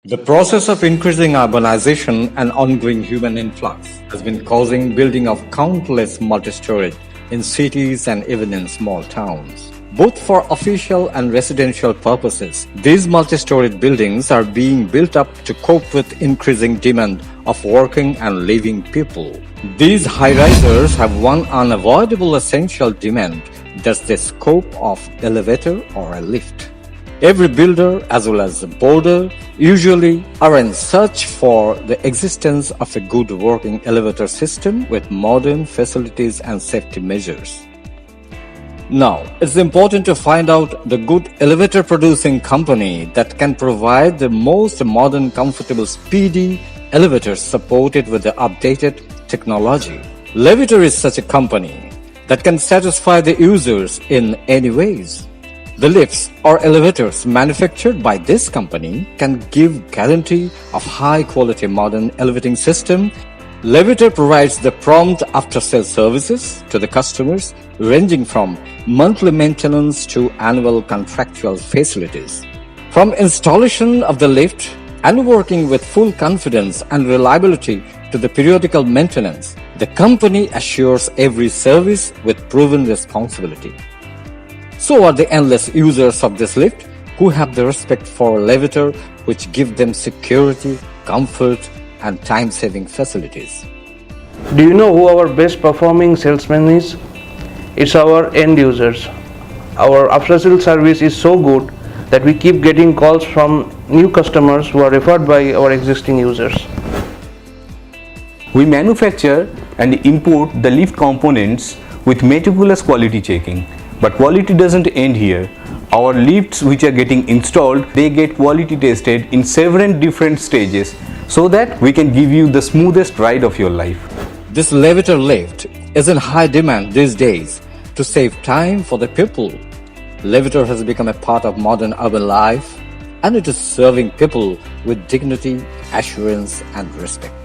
The process of increasing urbanization and ongoing human influx has been causing building of countless multi-storage in cities and even in small towns. Both for official and residential purposes, these multi-storage buildings are being built up to cope with increasing demand of working and living people. These high-risers have one unavoidable essential demand, that's the scope of elevator or a lift. Every builder as well as the builder usually are in search for the existence of a good working elevator system with modern facilities and safety measures. Now, it's important to find out the good elevator producing company that can provide the most modern, comfortable, speedy elevators supported with the updated technology. Levitar is such a company that can satisfy the users in any ways. The lifts or elevators manufactured by this company can give guarantee of high quality modern elevating system. Levitar provides the prompt after-sale services to the customers ranging from monthly maintenance to annual contractual facilities. From installation of the lift and working with full confidence and reliability to the periodical maintenance, the company assures every service with proven responsibility. So are the endless users of this lift who have the respect for Levitar, which give them security, comfort and time-saving facilities. Do you know who our best performing salesman is? It's our end users. Our after-sale service is so good that we keep getting calls from new customers who are referred by our existing users. We manufacture and import the lift components with meticulous quality checking. But quality doesn't end here. Our lifts which are getting installed, they get quality tested in several different stages so that we can give you the smoothest ride of your life. This Levitar lift is in high demand these days to save time for the people. Levitar has become a part of modern urban life and it is serving people with dignity, assurance and respect.